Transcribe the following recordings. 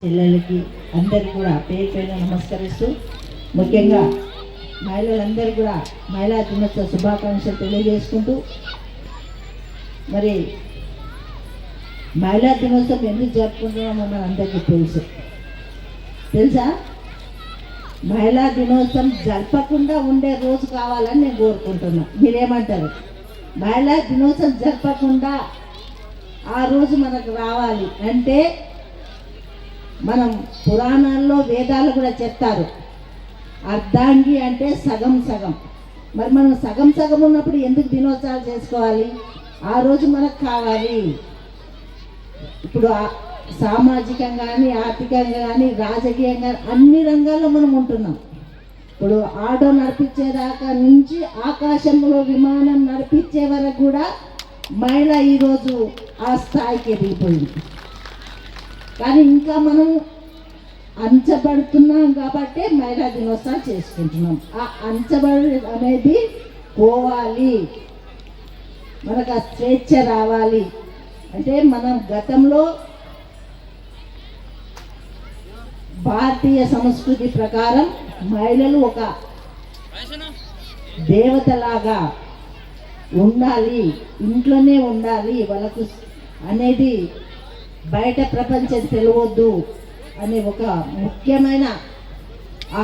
పిల్లలకి అందరికీ కూడా పేరు పేరున నమస్కరిస్తూ ముఖ్యంగా మహిళలందరూ కూడా మహిళా దినోత్సవ శుభాకాంక్షలు తెలియజేసుకుంటూ మరి మహిళా దినోత్సవం ఎందుకు జరుపుకుంటున్నామో మనందరికీ తెలుసా? మహిళా దినోత్సవం జరపకుండా ఉండే రోజు కావాలని నేను కోరుకుంటున్నా. మీరేమంటారు? మహిళా దినోత్సవం జరపకుండా ఆ రోజు మనకు రావాలి అంటే మనం పురాణాల్లో వేదాలు కూడా చెప్తారు, అర్ధాంగి అంటే సగం సగం. మరి మనం సగం సగం ఉన్నప్పుడు ఎందుకు దినోత్సవాలు చేసుకోవాలి? ఆ రోజు మనకు కావాలి. ఇప్పుడు సామాజికంగా కానీ, ఆర్థికంగా కానీ, రాజకీయంగా అన్ని రంగాల్లో మనం ఉంటున్నాం. ఇప్పుడు ఆటో నడిపించేదాకా నుంచి ఆకాశంలో విమానం నడిపించే వరకు కూడా మహిళ ఈరోజు ఆ స్థాయికి ఎదిగిపోయింది. కానీ ఇంకా మనం అంచబడుతున్నాం కాబట్టి మహిళా దినోత్సవం చేసుకుంటున్నాం. ఆ అంచబడి అనేది పోవాలి, మనకు ఆ స్వేచ్ఛ రావాలి. అంటే మనం గతంలో భారతీయ సంస్కృతి ప్రకారం మహిళలు ఒక దేవతలాగా ఉండాలి, ఇంట్లోనే ఉండాలి వాళ్ళకు అనేది బయట ప్రపంచం తెలియవద్దు అనే ఒక ముఖ్యమైన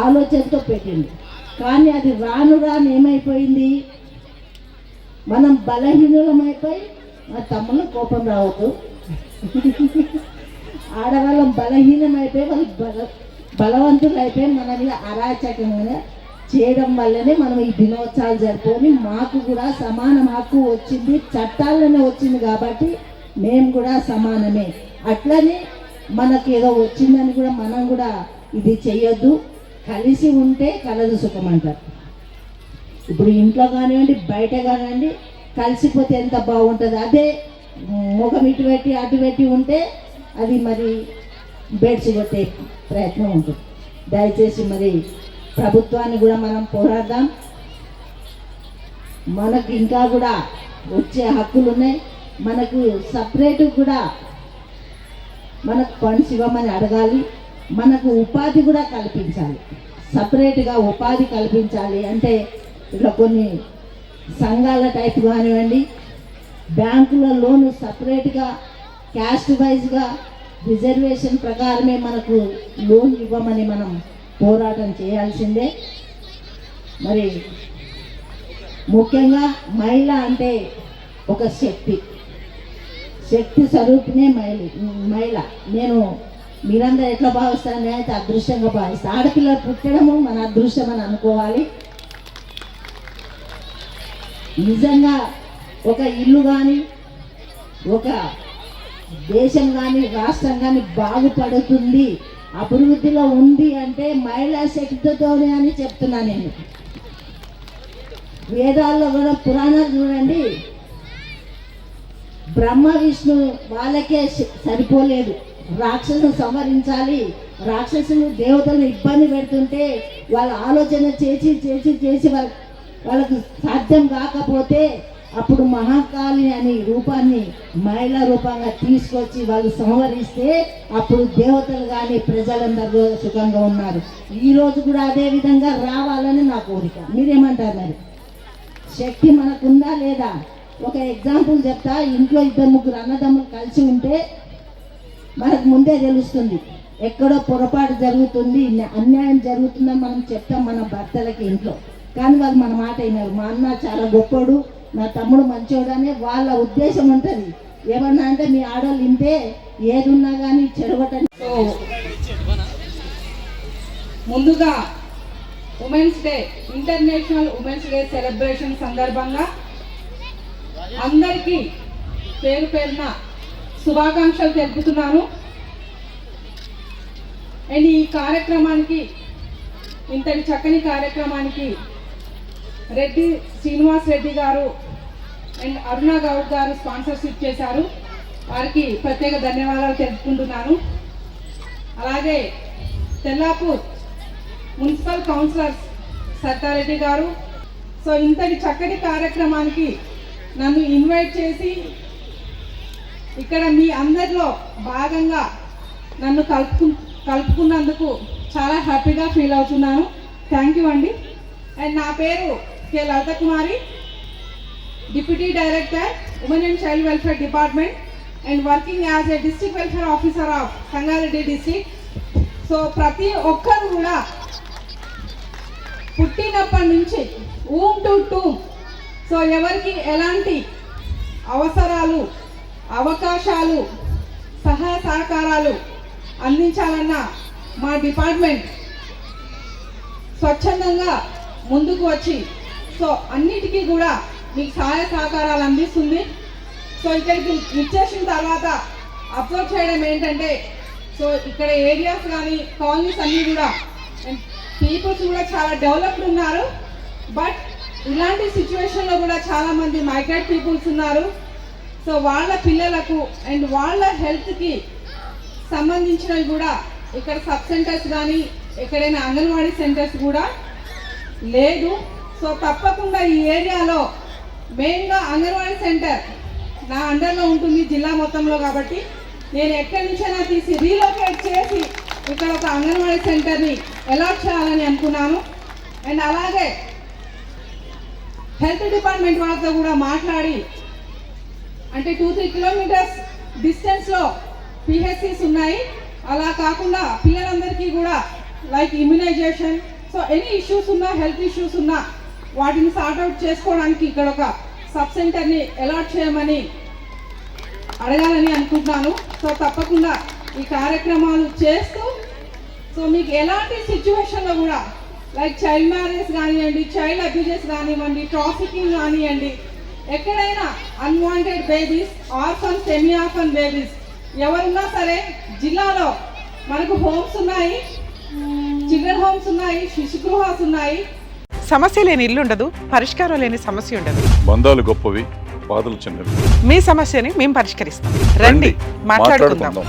ఆలోచనతో పెట్టింది. కానీ అది రాను రాను ఏమైపోయింది, మనం బలహీనులమైపోయి, మా తమ్ముళ్ళు కోపం రావద్దు, ఆడవాళ్ళం బలహీనమైపోయి వాళ్ళు బలవంతులు అయిపోయి మన మీద అరాచకంగా చేయడం వల్లనే మనం ఈ దినోత్సవాలు జరుపుకొని మాకు కూడా సమాన హక్కు వచ్చింది, చట్టాల్లోనే వచ్చింది కాబట్టి మేము కూడా సమానమే. అట్లనే మనకి ఏదో వచ్చిందని కూడా మనం కూడా ఇది చెయ్యొద్దు. కలిసి ఉంటే కలదు సుఖం అంటారు. ఇప్పుడు ఇంట్లో కానివ్వండి, బయట కానివ్వండి, కలిసిపోతే ఎంత బాగుంటుంది. అదే ముఖం ఇటు పెట్టి అటు పెట్టి ఉంటే అది మరి బెడ్స్ కొట్టే ప్రయత్నం ఉంటుంది. దయచేసి మరి ప్రభుత్వాన్ని కూడా మనం పోరాడదాం. మనకు ఇంకా కూడా వచ్చే హక్కులు ఉన్నాయి. మనకు సపరేట్ కూడా మనకు ఫండ్స్ ఇవ్వమని అడగాలి. మనకు ఉపాధి కూడా కల్పించాలి, సపరేట్గా ఉపాధి కల్పించాలి. అంటే ఇట్లా కొన్ని సంఘాల టైప్ కానివ్వండి, బ్యాంకుల లోను సపరేట్గా క్యాస్ట్ వైజ్గా రిజర్వేషన్ ప్రకారమే మనకు లోన్ ఇవ్వమని మనం పోరాటం చేయాల్సిందే. మరి ముఖ్యంగా మహిళ అంటే ఒక శక్తి స్వరూపినే మహిళ. నేను మీరందరూ ఎట్లా భావిస్తారని అయితే అదృష్టంగా భావిస్తాను. ఆడపిల్లలు పుట్టడము మన అదృష్టం అని అనుకోవాలి. నిజంగా ఒక ఇల్లు కానీ, ఒక దేశం కానీ, రాష్ట్రం కానీ బాగుపడుతుంది, అభివృద్ధిలో ఉంది అంటే మహిళా శక్తితోనే అని చెప్తున్నా నేను. వేదాల్లో కూడా పురాణాలు చూడండి, బ్రహ్మ విష్ణు వాళ్ళకే సరిపోలేదు, రాక్షసును సంహరించాలి. రాక్షసులు దేవతలను ఇబ్బంది పెడుతుంటే వాళ్ళ ఆలోచన చేసి చేసి చేసి వాళ్ళకు సాధ్యం కాకపోతే అప్పుడు మహాకాళి అనే రూపాన్ని మహిళా రూపంగా తీసుకొచ్చి వాళ్ళు సంహరిస్తే అప్పుడు దేవతలు కానీ ప్రజలందరూ సుఖంగా ఉన్నారు. ఈరోజు కూడా అదే విధంగా రావాలని నా కోరిక. మీరేమంటారు? మరి శక్తి మనకుందా లేదా? ఒక ఎగ్జాంపుల్ చెప్తా. ఇంట్లో 2-3 అన్నదమ్ములు కలిసి ఉంటే మనకు ముందే తెలుస్తుంది ఎక్కడో పొరపాటు జరుగుతుంది, అన్యాయం జరుగుతుందని మనం చెప్తాం మన భర్తలకి ఇంట్లో. కానీ వాళ్ళు మన మాట అయినారు. మా అన్న చాలా గొప్పడు, నా తమ్ముడు మంచోడు అనే వాళ్ళ ఉద్దేశం ఉంటుంది. ఏమన్నా అంటే మీ ఆడవాళ్ళు ఇంతే, ఏది ఉన్నా కానీ చెడగొట్టండి. ముందుగా women's day, international women's day celebration సందర్భంగా అందరికీ పేరు పేరున శుభాకాంక్షలు తెలుపుతున్నాను. అండ్ ఈ కార్యక్రమానికి, ఇంతటి చక్కని కార్యక్రమానికి రెడ్డి శ్రీనివాస్ రెడ్డి గారు అండ్ అరుణ గౌడ్ గారు స్పాన్సర్షిప్ చేశారు. వారికి ప్రత్యేక ధన్యవాదాలు తెలుపుకుంటున్నాను. అలాగే తెల్లాపూర్ మున్సిపల్ కౌన్సిలర్స్ సత్తారెడ్డి గారు. సో ఇంతటి చక్కటి కార్యక్రమానికి నన్ను ఇన్వైట్ చేసి ఇక్కడ మీ అందరిలో భాగంగా నన్ను కలుపుకున్నందుకు చాలా హ్యాపీగా ఫీల్ అవుతున్నాను. థ్యాంక్ యూ అండి. అండ్ నా పేరు K Lalitha Kumari, deputy director women and child welfare department and working as a district welfare officer of Sangareddy district. So ప్రతి ఒక్కరు కూడా పుట్టినప్పటి నుంచి ఊమ్ టు టూమ్, సో ఎవరికి ఎలాంటి అవసరాలు, అవకాశాలు, సహాయ సహకారాలు అందించాలన్న మా డిపార్ట్మెంట్ స్వచ్ఛందంగా ముందుకు వచ్చి సో అన్నిటికీ కూడా మీకు సహాయ సహకారాలు అందిస్తుంది. సో ఇక్కడికి ఇచ్చేసిన తర్వాత అబ్జర్వ్ చేయడం ఏంటంటే, సో ఇక్కడ ఏరియాస్ కానీ కాలనీస్ అన్నీ కూడా పీపుల్స్ కూడా చాలా డెవలప్డ్ ఉన్నారు. బట్ ఇలాంటి సిచ్యువేషన్లో కూడా చాలామంది మైగ్రేట్ పీపుల్స్ ఉన్నారు. సో వాళ్ళ పిల్లలకు అండ్ వాళ్ళ హెల్త్కి సంబంధించినవి కూడా ఇక్కడ సబ్ సెంటర్స్ కానీ ఎక్కడైనా అంగన్వాడీ సెంటర్స్ కూడా లేదు. సో తప్పకుండా ఈ ఏరియాలో మెయిన్గా అంగన్వాడీ సెంటర్ నా అండర్లో ఉంటుంది జిల్లా మొత్తంలో. కాబట్టి నేను ఎక్కడి నుంచైనా తీసి రీలొకేట్ చేసి ఇక్కడ ఒక అంగన్వాడీ సెంటర్ని అలాట్ చేయాలని అనుకున్నాను. అండ్ అలాగే హెల్త్ డిపార్ట్మెంట్ వాళ్ళతో కూడా మాట్లాడి, అంటే 2-3 కిలోమీటర్స్ డిస్టెన్స్లో పిహెచ్సిస్ ఉన్నాయి. అలా కాకుండా పిల్లలందరికీ కూడా like immunisation, so any issues ఉన్నా, హెల్త్ ఇష్యూస్ ఉన్నా వాటిని సార్ట్అవుట్ చేసుకోవడానికి ఇక్కడ ఒక సబ్ సెంటర్ని అలాట్ చేయమని అడగాలని అనుకుంటున్నాను. సో తప్పకుండా ఈ కార్యక్రమాలు చేస్తూ, సో మీకు ఎలాంటి సిచ్యువేషన్లో కూడా లైక్ చైల్డ్ మ్యారేజ్ కానివ్వండి, చైల్డ్ అబ్యూజెస్ కానివ్వండి, ట్రాఫికింగ్ కానివ్వండి, ఎక్కడైనా unwanted babies, orphan, semi orphan babies ఎవరున్నా సరే జిల్లాలో మనకు హోమ్స్ ఉన్నాయి, చిల్డ్రన్ హోమ్స్ ఉన్నాయి, శిశు గృహాస్ ఉన్నాయి. సమస్య లేని ఇల్లు ఉండదు, పరిష్కారం లేని సమస్య ఉండదు. బంధాలు గొప్పవి, బాధలు చిన్నవి. మీ సమస్యని మేము పరిష్కరిస్తాం. రండి మాట్లాడుకుందాం.